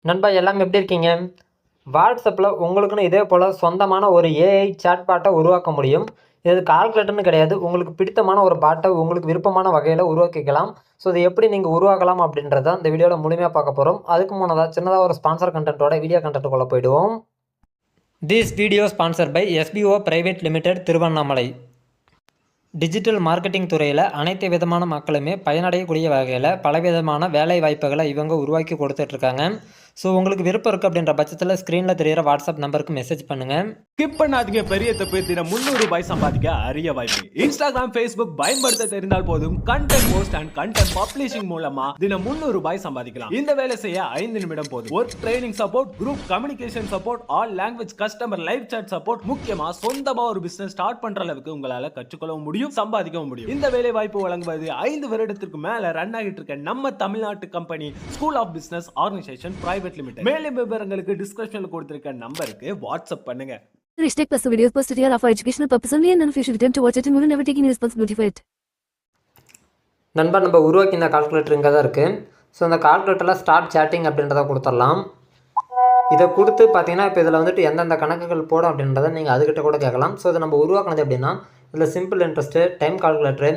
நண்பா எல்லாம் எப்படி இருக்கீங்க? வாட்ஸ்அப்பில் உங்களுக்குன்னு இதே போல் சொந்தமான ஒரு ஏஐ சாட் பாட்டை உருவாக்க முடியும். இது கால்குலேட்டர்னு கிடையாது. உங்களுக்கு பிடித்தமான ஒரு பாட்டை உங்களுக்கு விருப்பமான வகையில் உருவாக்கிக்கலாம். ஸோ இதை எப்படி நீங்கள் உருவாக்கலாம் அப்படின்றத இந்த வீடியோவில் முழுமையாக பார்க்க போகிறோம். அதுக்கு முன்னதாக சின்னதாக ஒரு ஸ்பான்சர் கண்டென்ட்டோட வீடியோ கண்டென்ட்டுக்குள்ளே போயிடுவோம். This video sponsor by SPO private limited Tiruvannamalai. Digital marketing துறையில் அனைத்து விதமான மக்களுமே பயனடையக்கூடிய வகையில் பலவிதமான வேலை வாய்ப்புகளை இவங்க உருவாக்கி கொடுத்துட்ருக்காங்க. ஸோ உங்களுக்கு விருப்பம் இருக்குது அப்படின்ற பட்சத்தில் ஸ்க்ரீனில் தெரிகிற வாட்ஸ்அப் நம்பருக்கு மெசேஜ் பண்ணுங்கள். ஸ்கிப் பண்ணாதீங்க. பெரிய தப்பு. தினம் 300 ரூபாய் சம்பாதிக்க அரிய வாய்ப்பு. இன்ஸ்டாகிராம், ஃபேஸ்புக் பயன்படுத்த தெரிந்தால் போதும் content post and content publishing மூலமா தினம் 300 ரூபாய் சம்பாதிக்கலாம். இந்த வேலை செய்ய 5 நிமிடம் போதும். Work training support, group communication support, all language customer live chat support, முக்கியமா சொந்தமா ஒரு பிசினஸ் ஸ்டார்ட் பண்ற அளவுக்கு உங்களால கற்றுக்கொள்ளவும் முடியும், சம்பாதிக்கவும் முடியும். இந்த வேலை வாய்ப்பு வழங்குவது 5 வருடத்திற்கு மேல ரன் ஆகிட்டு இருக்க நம்ம தமிழ்நாட்டு company school of business organisation private limited. மேலும் விவரங்களுக்கு டிஸ்கிரிப்ஷன்ல கொடுத்திருக்க நம்பருக்கு வாட்ஸ்அப் பண்ணுங்க. Hashtag plus the videos posted here are for educational purpose only and none of you should attempt to watch it and will never take any responsibility for it. நண்பா நம்ம உருவாக்கி இந்த கால்குலேட்டர் இங்கே தான் இருக்குது. ஸோ இந்த கால்குலேட்டரில் start chatting அப்படின்றத கொடுத்துடலாம். இதை கொடுத்து பார்த்தீங்கன்னா இப்போ இதில் வந்துட்டு எந்தெந்த கணக்குகள் போடும் அப்படின்றத நீங்கள் அதுக்கிட்ட கூட கேட்கலாம். ஸோ இதை நம்ம உருவாக்குனது எப்படின்னா இதில் சிம்பிள் இன்ட்ரெஸ்ட்டு, டைம் கால்குலேட்டரு,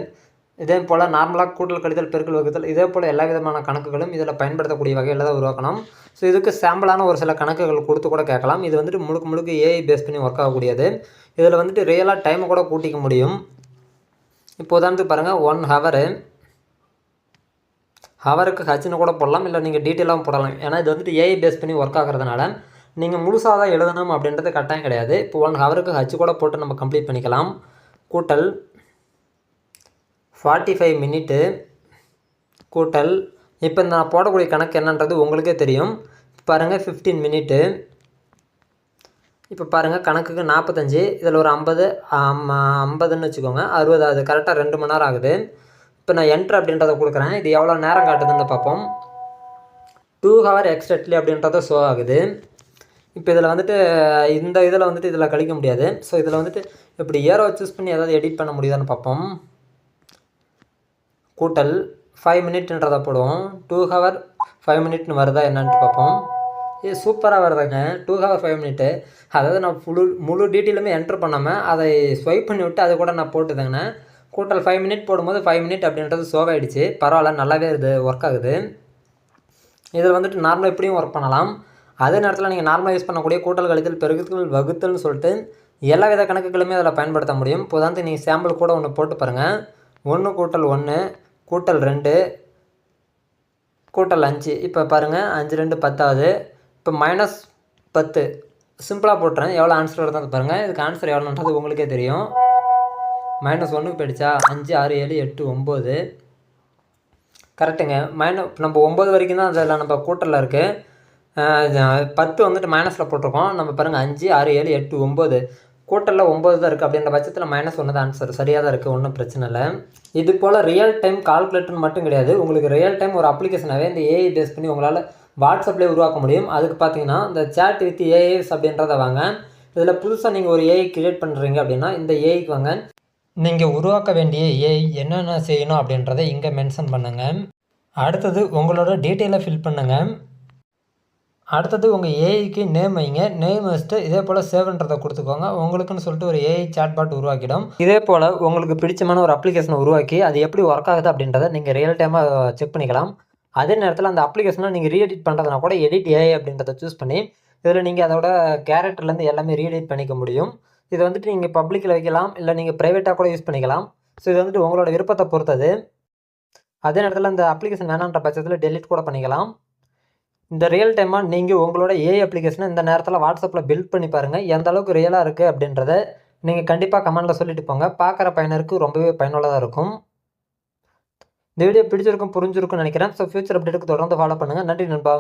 இதே போல் நார்மலாக கூட்டல், கழித்தல், பெருக்கல், வகுத்தல், இதே போல் எல்லா விதமான கணக்குகளும் இதில் பயன்படுத்தக்கூடிய வகையில் தான் உருவாக்கணும். ஸோ இதுக்கு சாம்பிளான ஒரு சில கணக்குகள் கொடுத்து கூட கேட்கலாம். இது வந்துட்டு முழுக்க ஏஐ பேஸ் பண்ணி ஒர்க் ஆகக்கூடியது. இதில் வந்துட்டு ரியலாக டைமை கூட கூட்டிக்க முடியும். இப்போ உதாரணத்துக்கு பாருங்கள், 1 ஹவரு, ஹவருக்கு ஹச்சுன்னு கூட போடலாம், இல்லை நீங்கள் டீட்டெயிலாகவும் போடலாம். ஏன்னா இது வந்துட்டு ஏஐ பேஸ் பண்ணி ஒர்க் ஆகிறதுனால நீங்கள் முழுசாக தான் எழுதணும் அப்படின்றது கட்டாயம் கிடையாது. இப்போ 1 ஹவருக்கு ஹச்சு கூட போட்டு நம்ம கம்ப்ளீட் பண்ணிக்கலாம். கூட்டல் 45 மினிட்டு கூட்டல், இப்போ நான் போடக்கூடிய கணக்கு என்னன்றது உங்களுக்கே தெரியும். பாருங்கள் 15 மினிட்டு. இப்போ பாருங்கள் கணக்குக்கு 45, இதில் ஒரு 50ன்னு வச்சுக்கோங்க, 60 ஆகுது. கரெக்டாக 2 மணி நேரம் ஆகுது. இப்போ நான் என்ட்ரு அப்படின்றத கொடுக்குறேன். இது எவ்வளோ நேரம் காட்டுதுன்னு பார்ப்போம். 2 ஹவர் எக்ஸ்ட்ரட்லி அப்படின்றத ஷோ ஆகுது. இப்போ இதில் வந்துட்டு இந்த இதில் வந்துட்டு இதில் கழிக்க முடியாது. ஸோ இதில் வந்துட்டு இப்படி ஏரோ சூஸ் பண்ணி ஏதாவது எடிட் பண்ண முடியுதான்னு பார்ப்போம். கூட்டல் 5 மினிட்ன்றதை போடுவோம். 2 ஹவர் 5 மினிட்னு வருதா என்னன்ட்டு பார்ப்போம். இது சூப்பராக வருதுங்க. 2 ஹவர் 5 மினிட்டு. அதாவது நான் முழு டீட்டெயிலுமே என்ட்ரு பண்ணாமல் அதை ஸ்வைப் பண்ணி விட்டு அது கூட நான் போட்டுதேங்கண்ணே. கூட்டல் 5 மினிட் போடும்போது 5 மினிட் அப்படின்றது சோவாயிடுச்சு. பரவாயில்ல, நல்லாவே இது ஒர்க் ஆகுது. இதில் வந்துட்டு நார்மலாக இப்படியும் ஒர்க் பண்ணலாம். அதே நேரத்தில் நீங்கள் நார்மலாக யூஸ் பண்ணக்கூடிய கூட்டல், கழித்தல், பெருக்கல், வகுத்தல்னு சொல்லிட்டு எல்லா வித கணக்குகளுமே அதில் பயன்படுத்த முடியும். இப்போ உதாரணத்துக்கு நீங்கள் சாம்பிள் கூட ஒன்று போட்டு பாருங்கள். 1 கூட்டல் 1 கூட்டல் 2 கூட்டல் 5. இப்போ பாருங்கள் 5 2 10 ஆகுது. இப்போ -10 சிம்பிளாக போட்டுறேன். எவ்வளோ ஆன்சர் வருது பாருங்கள். இதுக்கு ஆன்சர் எவ்வளோன்றது உங்களுக்கே தெரியும். -1க்கு போயிடுச்சா? 5 6 7 8 9 கரெக்டுங்க. நம்ம 9 வரைக்கும் தான் அதில் நம்ம கூட்டலில் இருக்குது. 10 வந்துட்டு மைனஸில் போட்டிருக்கோம். நம்ம பாருங்கள் 5 6 7 8 9 கூட்டலில் 9 தான் இருக்குது. அப்படின்ற பட்சத்தில் -1 தான் ஆன்சர். சரியாக தான் இருக்குது, ஒன்றும் பிரச்சனை இல்லை. இது போல் ரியல் டைம் கால்குலேட்டர் மட்டும் கிடையாது, உங்களுக்கு ரியல் டைம் ஒரு அப்ளிகேஷனாகவே இந்த ஏஐ பேஸ் பண்ணி உங்களால் வாட்ஸ்அப்லேயே உருவாக்க முடியும். அதுக்கு பார்த்தீங்கன்னா இந்த சேட் வித் ஏஐஸ் அப்படின்றத வாங்க. இதில் புதுசாக நீங்கள் ஒரு ஏஐ கிரியேட் பண்ணுறீங்க அப்படின்னா இந்த ஏஐக்கு வாங்க. நீங்கள் உருவாக்க வேண்டிய ஏஐ என்னென்ன செய்யணும் அப்படின்றத இங்கே மென்ஷன் பண்ணுங்கள். அடுத்தது உங்களோட டீட்டெயிலை ஃபில் பண்ணுங்கள். அடுத்தது உங்கள் ஏஐக்கு நேம் வைங்க. நேம் வச்சுட்டு இதே போல் சேவ்ன்றதை கொடுத்துக்கோங்க. உங்களுக்குன்னு சொல்லிட்டு ஒரு ஏஐ சாட்பாட் உருவாக்கிடும். இதே போல் உங்களுக்கு பிடிச்சமான ஒரு அப்ளிகேஷனை உருவாக்கி அது எப்படி ஒர்க் ஆகுது அப்படின்றத நீங்கள் ரியல் டைமாக செக் பண்ணிக்கலாம். அதே நேரத்தில் அந்த அப்ளிகேஷனை நீங்கள் ரீஎடிட் பண்ணுறதுனா கூட எடிட் ஏஐ அப்படின்றத சூஸ் பண்ணி இதில் நீங்கள் அதோட கேரக்டர்லேருந்து எல்லாமே ரீஎடிட் பண்ணிக்க முடியும். இதை வந்துட்டு நீங்கள் பப்ளிக்கில் வைக்கலாம், இல்லை நீங்கள் ப்ரைவேட்டாக கூட யூஸ் பண்ணிக்கலாம். ஸோ இது வந்துட்டு உங்களோட விருப்பத்தை பொறுத்தது. அதே நேரத்தில் அந்த அப்ளிகேஷன் வேணான்ற பட்சத்தில் டெலிட் கூட பண்ணிக்கலாம். இந்த ரியல் டைமாக நீங்கள் உங்களோட ஏஐ அப்ளிகேஷனை இந்த நேரத்தில் வாட்ஸ்அப்பில் பில்ட் பண்ணி பாருங்கள். எந்த அளவுக்கு ரியலாக இருக்குது அப்படின்றத நீங்கள் கண்டிப்பாக கமெண்ட்டில் சொல்லிட்டு போங்க. பார்க்குற பயனருக்கு ரொம்பவே பயனுள்ளதாக இருக்கும். இந்த வீடியோ பிடிச்சிருக்கும், புரிஞ்சிருக்கும்னு நினைக்கிறேன். ஸோ ஃபியூச்சர் அப்டேட்டுக்கு தொடர்ந்து ஃபாலோ பண்ணுங்கள். நன்றி நண்பா.